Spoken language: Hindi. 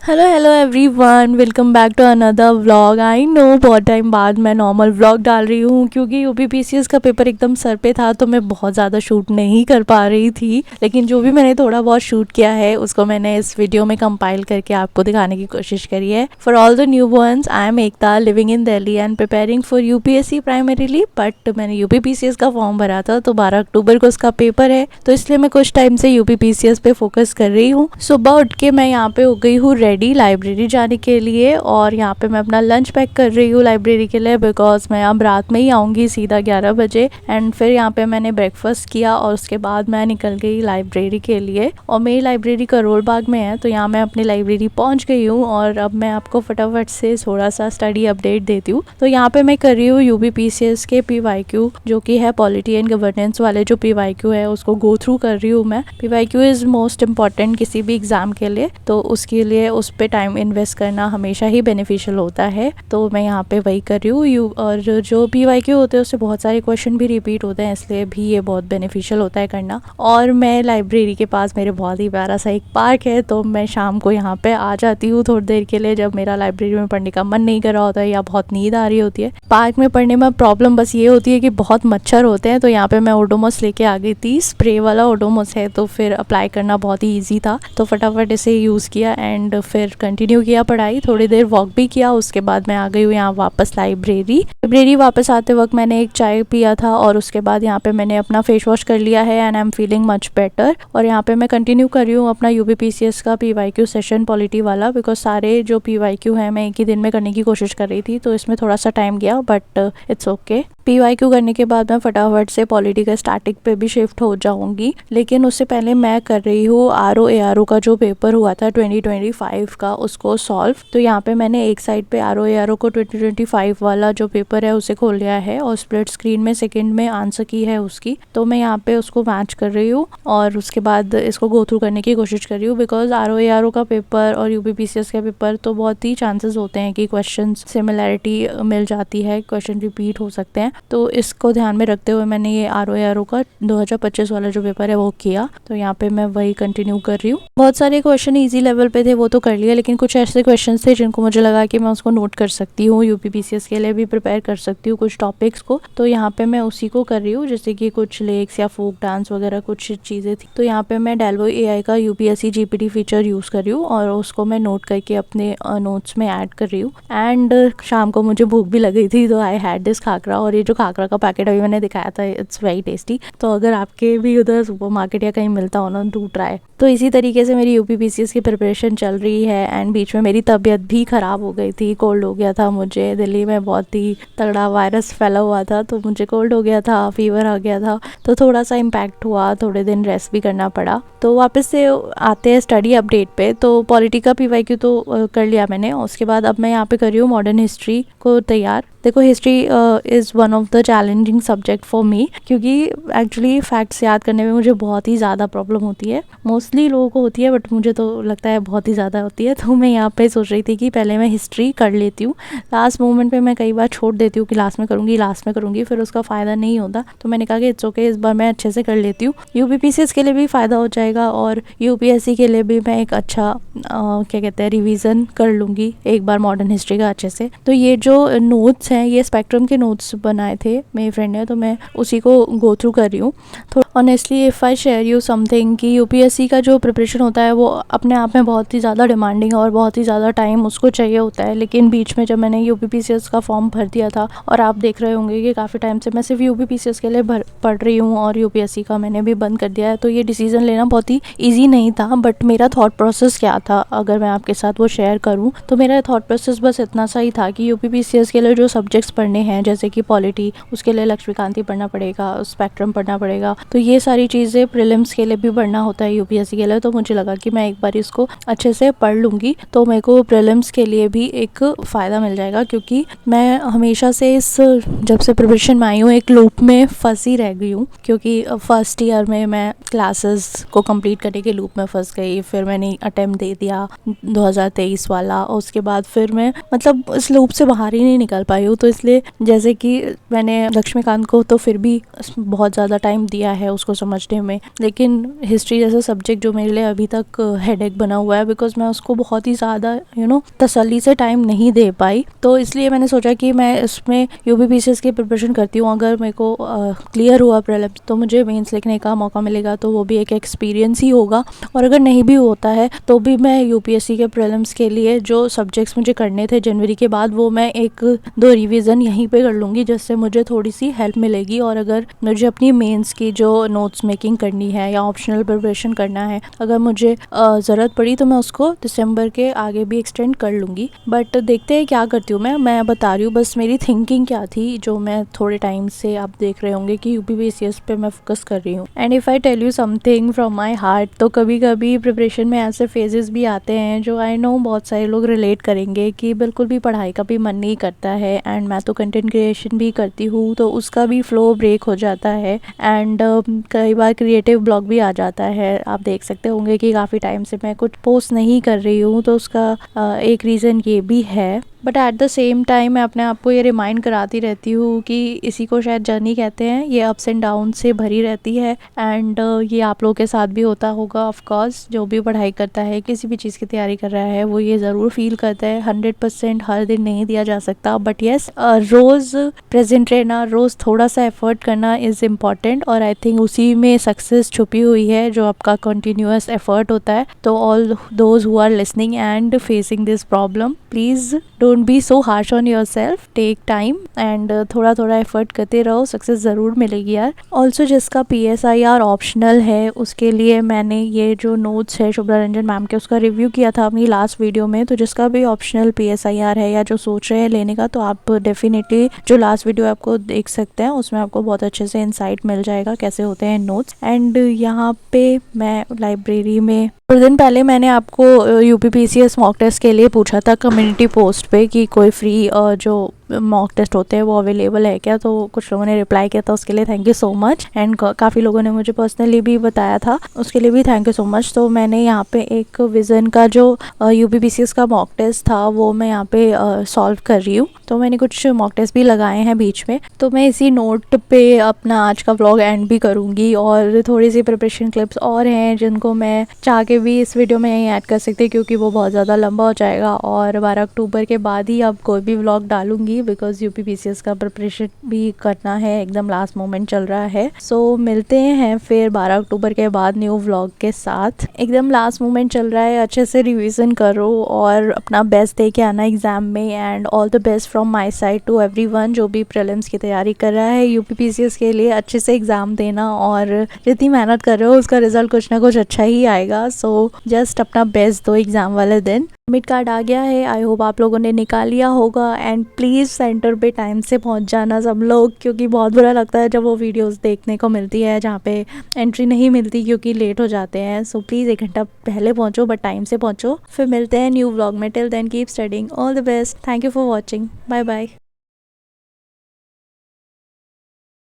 Hello everyone, welcome back to another vlog. I know बहुत टाइम बाद मैं नॉर्मल व्लॉग डाल रही हूँ क्योंकि यूपीपीसीएस का पेपर एकदम सर पे था तो मैं बहुत ज़्यादा शूट नहीं कर पा रही थी। लेकिन जो भी मैंने थोड़ा बहुत शूट किया है उसको मैंने इस वीडियो में कंपाइल करके आपको दिखाने की कोशिश करी है। For all the new borns, I am Ekta, living in Delhi and preparing for UPSC primarily. But मैंने यूपीपीसीएस का फॉर्म भरा था तो 12 अक्टूबर को उसका पेपर है, तो इसलिए मैं कुछ टाइम से यूपीपीसीएस पे फोकस कर रही हूँ। सुबह उठ के मैं यहाँ पे हो गई हूँ रेडी लाइब्रेरी जाने के लिए, और यहाँ पे मैं अपना लंच पैक कर रही हूँ लाइब्रेरी के लिए बिकॉज मैं अब रात में ही आऊँगी सीधा 11 बजे। एंड फिर यहाँ पे मैंने ब्रेकफास्ट किया और उसके बाद मैं निकल गई लाइब्रेरी के लिए। और मेरी लाइब्रेरी करोल बाग में है, तो यहाँ मैं अपनी लाइब्रेरी पहुँच गई हूँ और अब मैं आपको फटाफट से थोड़ा सा स्टडी अपडेट देती हूँ। तो यहाँ पे मैं कर रही हूँ यूपीपीसीएस के पीवाईक्यू, जो कि है पॉलिटी एंड गवर्नेंस वाले जो पीवाईक्यू है उसको गो थ्रू कर रही हूँ मैं। पीवाईक्यू इज़ मोस्ट इम्पॉर्टेंट किसी भी एग्ज़ाम के लिए, तो उसके लिए उस पर टाइम इन्वेस्ट करना हमेशा ही बेनिफिशियल होता है। तो मैं यहाँ पे वही कर रही हूँ। और जो पीवाईक्यू होते हैं उससे बहुत सारे क्वेश्चन भी रिपीट होते हैं, इसलिए भी ये बहुत बेनिफिशियल होता है करना। और मैं लाइब्रेरी के पास मेरे बहुत ही प्यारा सा एक पार्क है, तो मैं शाम को यहाँ पे आ जाती हूँ थोड़ी देर के लिए जब मेरा लाइब्रेरी में पढ़ने का मन नहीं कर रहा होता है या बहुत नींद आ रही होती है। पार्क में पढ़ने में प्रॉब्लम बस ये होती है कि बहुत मच्छर होते हैं, तो यहाँ पे मैं ओडोमॉस लेके आ गई थी। स्प्रे वाला ओडोमॉस है, तो फिर अप्लाई करना बहुत ही ईजी था, तो फटाफट इसे यूज़ किया एंड फिर कंटिन्यू किया पढ़ाई। थोड़ी देर वॉक भी किया, उसके बाद मैं आ गई हूँ यहाँ वापस लाइब्रेरी वापस आते वक्त मैंने एक चाय पिया था और उसके बाद यहाँ पे मैंने अपना फेस वॉश कर लिया है and I am feeling much better. और यहाँ पे मैं कंटिन्यू कर रही हूँ अपना यूपीपीसीएस का पीवाईक्यू सेशन पॉलिटी वाला, बिकॉज सारे जो पीवाईक्यू हैं मैं एक ही दिन में करने की कोशिश कर रही थी, तो इसमें थोड़ा सा टाइम गया बट इट्स ओके। पीवाईक्यू करने के बाद मैं फटाफट से पॉलिटी का स्टैटिक पे भी शिफ्ट हो जाऊंगी, लेकिन उससे पहले मैं कर रही हूँ आरओ का जो पेपर हुआ था 2025 का उसको सॉल्व। तो यहाँ पे मैंने एक साइड पे आरओ को 2025 वाला जो पेपर है उसे खोल लिया है और स्प्लिट स्क्रीन में सेकंड में आंसर की है उसकी, तो मैं यहाँ पे उसको मैच कर रही हूँ और उसके बाद इसको गो थ्रू करने की कोशिश कर रही हूँ। बिकॉज आरओ का पेपर और यूपीपीसीएस का पेपर तो बहुत ही चांसेस होते हैं कि क्वेश्चन सिमिलैरिटी मिल जाती है, क्वेश्चन रिपीट हो सकते हैं, तो इसको ध्यान में रखते हुए मैंने ये आरओ का 2025 वाला जो पेपर है वो किया। तो यहाँ पे मैं वही कंटिन्यू कर रही हूँ। बहुत सारे क्वेश्चन इजी लेवल पे थे वो तो कर लिया, लेकिन कुछ ऐसे क्वेश्चन थे जिनको मुझे लगा कि मैं उसको नोट कर सकती हूँ, यूपीपीसीएस के लिए भी प्रिपेयर कर सकती हूँ कुछ टॉपिक्स को, तो यहाँ पे मैं उसी को कर रही हूँ। जैसे कि कुछ लेक्स या फोक डांस वगैरह कुछ चीज़ें थी, तो यहाँ पे मैं डेल्वो एआई का यूपीएससी जीपीटी फीचर यूज़ कर रही हूँ और उसको मैं नोट करके अपने नोट्स में ऐड कर रही हूँ। एंड शाम को मुझे भूख भी लगी थी, तो आई हैड दिस खाकरा, और ये जो खाकरा का पैकेट अभी मैंने दिखाया था इट्स वेरी टेस्टी। तो अगर आपके भी उधर सुपरमार्केट या कहीं मिलता हो ना, डू ट्राई। तो इसी तरीके से मेरी यूपीपीसीएस की प्रिपरेशन चल रही है एंड बीच में मेरी तबीयत भी ख़राब हो गई थी, कोल्ड हो गया था मुझे। दिल्ली में बहुत ही तगड़ा वायरस फैला हुआ था, तो मुझे कोल्ड हो गया था, फीवर आ गया था, तो थोड़ा सा इम्पैक्ट हुआ, थोड़े दिन रेस्ट भी करना पड़ा। तो वापस से आते हैं स्टडी अपडेट पे। तो पॉलिटी का पीवाईक्यू तो कर लिया मैंने, उसके बाद अब मैं यहाँ पे कर रही हूँ मॉडर्न हिस्ट्री को तैयार। देखो history is one of the challenging subject for me, क्योंकि एक्चुअली फैक्ट्स याद करने में मुझे बहुत ही ज़्यादा प्रॉब्लम होती है। मोस्टली लोगों को होती है बट मुझे तो लगता है बहुत ही ज़्यादा होती है। तो मैं यहाँ पे सोच रही थी कि पहले मैं हिस्ट्री कर लेती हूँ, लास्ट मोमेंट पे मैं कई बार छोड़ देती हूँ कि लास्ट में करूँगी, फिर उसका फ़ायदा नहीं होता। तो मैंने कहा कि इट्स ओके, इस बार मैं अच्छे से कर लेती हूँ। यूपीपीसीएस के लिए भी फ़ायदा हो जाएगा और यूपीएससी के लिए भी मैं एक अच्छा क्या कहते हैं रिवीजन कर लूँगी एक बार मॉडर्न हिस्ट्री का अच्छे से। तो ये जो नोट्स हैं ये स्पेक्ट्रम के नोट्स बनाए थे मेरी फ्रेंड ने, तो मैं उसी को गो थ्रू कर रही हूँ। Honestly if I share you something कि यूपीएससी का जो प्रिपरेशन होता है वो अपने आप में बहुत ही ज़्यादा डिमांडिंग है और बहुत ही ज़्यादा टाइम उसको चाहिए होता है। लेकिन बीच में जब मैंने यूपीपीसीएस का फॉर्म भर दिया था, और आप देख रहे होंगे कि काफ़ी टाइम से मैं सिर्फ यूपीपीसीएस के लिए पढ़ रही हूँ और यूपीएससी का मैंने भी बंद कर दिया है, तो ये डिसीज़न लेना बहुत ही ईजी नहीं था। बट मेरा थॉट प्रोसेस क्या था अगर मैं आपके साथ वो शेयर करूँ, तो मेरा थॉट प्रोसेस बस इतना सा ही था कि यूपीपीसीएस के लिए जो सब्जेक्ट्स पढ़ने हैं, जैसे कि पॉलिटी, उसके लिए लक्ष्मीकांती पढ़ना पड़ेगा, स्पेक्ट्रम पढ़ना पड़ेगा, तो ये सारी चीज़ें प्रीलिम्स के लिए भी पढ़ना होता है यूपीएससी के लिए। तो मुझे लगा कि मैं एक बार इसको अच्छे से पढ़ लूँगी तो मेरे को प्रीलिम्स के लिए भी एक फ़ायदा मिल जाएगा, क्योंकि मैं हमेशा से जब से प्रिपरेशन में आई हूँ एक लूप में फंसी रह गई हूँ, क्योंकि फर्स्ट ईयर में मैं क्लासेस को कंप्लीट करने के लूप में फंस गई, फिर मैंने अटेम्प्ट दे दिया 2023 वाला, और उसके बाद फिर मैं मतलब इस लूप से बाहर ही नहीं निकल पाई हूँ। तो इसलिए जैसे कि मैंने लक्ष्मीकांत को तो फिर भी बहुत ज़्यादा टाइम दिया है उसको समझने में, लेकिन हिस्ट्री जैसा सब्जेक्ट सब्जेक्ट जो मेरे लिए अभी तक हेडेक बना हुआ है, बिकॉज मैं उसको बहुत ही ज़्यादा तसल्ली से टाइम नहीं दे पाई। तो इसलिए मैंने सोचा कि मैं इसमें यूपीपीसीएस की प्रिपरेशन करती हूँ। अगर मेरे को क्लियर हुआ प्रीलिम्स तो मुझे मेंस लिखने का मौका मिलेगा, तो वो भी एक एक्सपीरियंस ही होगा। और अगर नहीं भी होता है तो भी मैं यूपीएससी के प्रीलिम्स के लिए जो सब्जेक्ट्स मुझे करने थे जनवरी के बाद, वो मैं 1-2 रिवीजन यहीं पे कर लूँगी, जिससे मुझे थोड़ी सी हेल्प मिलेगी। और अगर मुझे अपनी मेंस की जो नोट्स मेकिंग करनी है या ऑप्शनल प्रिपरेशन करना है, अगर मुझे ज़रूरत पड़ी तो मैं उसको दिसंबर के आगे भी एक्सटेंड कर लूँगी। बट देखते हैं क्या करती हूँ मैं बता रही हूँ बस मेरी थिंकिंग क्या थी, जो मैं थोड़े टाइम से आप देख रहे होंगे कि यूपीपीसीएस पे मैं फोकस कर रही हूँ। And if I tell you something from my heart, तो कभी कभी प्रिपरेशन में ऐसे फेजेस भी आते हैं जो आई नो बहुत सारे लोग रिलेट करेंगे कि बिल्कुल भी पढ़ाई का भी मन नहीं करता है। एंड मैं तो कंटेंट क्रिएशन भी करती हूँ, तो उसका भी फ्लो ब्रेक हो जाता है। एंड कई बार क्रिएटिव ब्लॉक भी आ जाता है। आप देख सकते होंगे कि काफ़ी टाइम से मैं कुछ पोस्ट नहीं कर रही हूँ, तो उसका एक रीज़न ये भी है। But at the same time मैं अपने आप को ये रिमाइंड कराती रहती हूँ कि इसी को शायद जर्नी कहते हैं। ये अप्स एंड डाउन से भरी रहती है। एंड ये आप लोगों के साथ भी होता होगा ऑफ कोर्स। जो भी पढ़ाई करता है, किसी भी चीज़ की तैयारी कर रहा है, वो ये ज़रूर फील करता है। 100% हर दिन नहीं दिया जा सकता, बट येस रोज़ प्रेजेंट रहना, रोज़ थोड़ा सा एफर्ट करना इज़ इम्पॉर्टेंट। और आई थिंक उसी में सक्सेस छुपी हुई है, जो आपका कंटिन्यूअस एफर्ट होता है। तो all those who are listening and facing this problem, please don't be so harsh on yourself, take time and थोड़ा थोड़ा एफर्ट करते रहो, सक्सेस ज़रूर मिलेगी यार। ऑल्सो जिसका PSIR ऑप्शनल है, उसके लिए मैंने ये जो नोट्स है शुभ्रा रंजन मैम के, उसका रिव्यू किया था अपनी लास्ट वीडियो में। तो जिसका भी ऑप्शनल PSIR है या जो सोच रहे हैं लेने का, तो आप डेफिनेटली जो लास्ट वीडियो आपको देख सकते हैं, उसमें आपको बहुत अच्छे से इंसाइट मिल जाएगा कैसे होते हैं नोट्स। एंड यहाँ पे मैं लाइब्रेरी में कुछ दिन पहले मैंने आपको यूपीपीसीएस मॉक टेस्ट के लिए पूछा था कम्युनिटी पोस्ट पे कि कोई फ्री जो मॉक टेस्ट होते हैं वो अवेलेबल है क्या। तो कुछ लोगों ने रिप्लाई किया था, उसके लिए thank you so much. And काफ़ी लोगों ने मुझे पर्सनली भी बताया था, उसके लिए भी थैंक यू सो मच। तो मैंने यहाँ पे एक विज़न का जो यूपीपीसीएस का मॉक टेस्ट था, वो मैं यहाँ पे सॉल्व कर रही हूँ। तो मैंने कुछ मॉक टेस्ट भी लगाए हैं बीच में। तो मैं इसी नोट पे अपना आज का व्लॉग एंड भी करूँगी। और थोड़ी सी प्रिपरेशन क्लिप्स और हैं जिनको मैं चाह के भी इस वीडियो में यहीं ऐड कर सकती, क्योंकि वो बहुत ज़्यादा लंबा हो जाएगा। और 12 अक्टूबर के बाद ही अब कोई भी व्लॉग डालूंगी, बिकॉज यूपीपीसीएस का प्रिपरेशन भी करना है, एकदम लास्ट मोमेंट चल रहा है। सो मिलते हैं फिर 12 अक्टूबर के बाद न्यू व्लॉग के साथ। एकदम लास्ट मोमेंट चल रहा है, अच्छे से रिवीजन करो और अपना बेस्ट दे के आना एग्जाम में। And all the best from my side to everyone जो भी प्रीलिम्स की तैयारी कर रहा है यूपीपीसीएस के लिए। अच्छे से एग्जाम देना, और जितनी मेहनत कर रहे हो उसका रिजल्ट कुछ ना कुछ अच्छा ही आएगा। सो जस्ट अपना बेस्ट दो एग्जाम वाले दिन। एडमिट कार्ड आ गया है, आई होप आप लोगों ने निकाल लिया होगा। एंड प्लीज़ सेंटर पे टाइम से पहुंच जाना सब लोग, क्योंकि बहुत बुरा लगता है जब वो वीडियोस देखने को मिलती है जहाँ पे एंट्री नहीं मिलती क्योंकि लेट हो जाते हैं। सो प्लीज़ 1 घंटा पहले पहुंचो, बट टाइम से पहुंचो। फिर मिलते हैं न्यू व्लॉग में। Till then keep studying, all the best, thank you for watching, bye bye.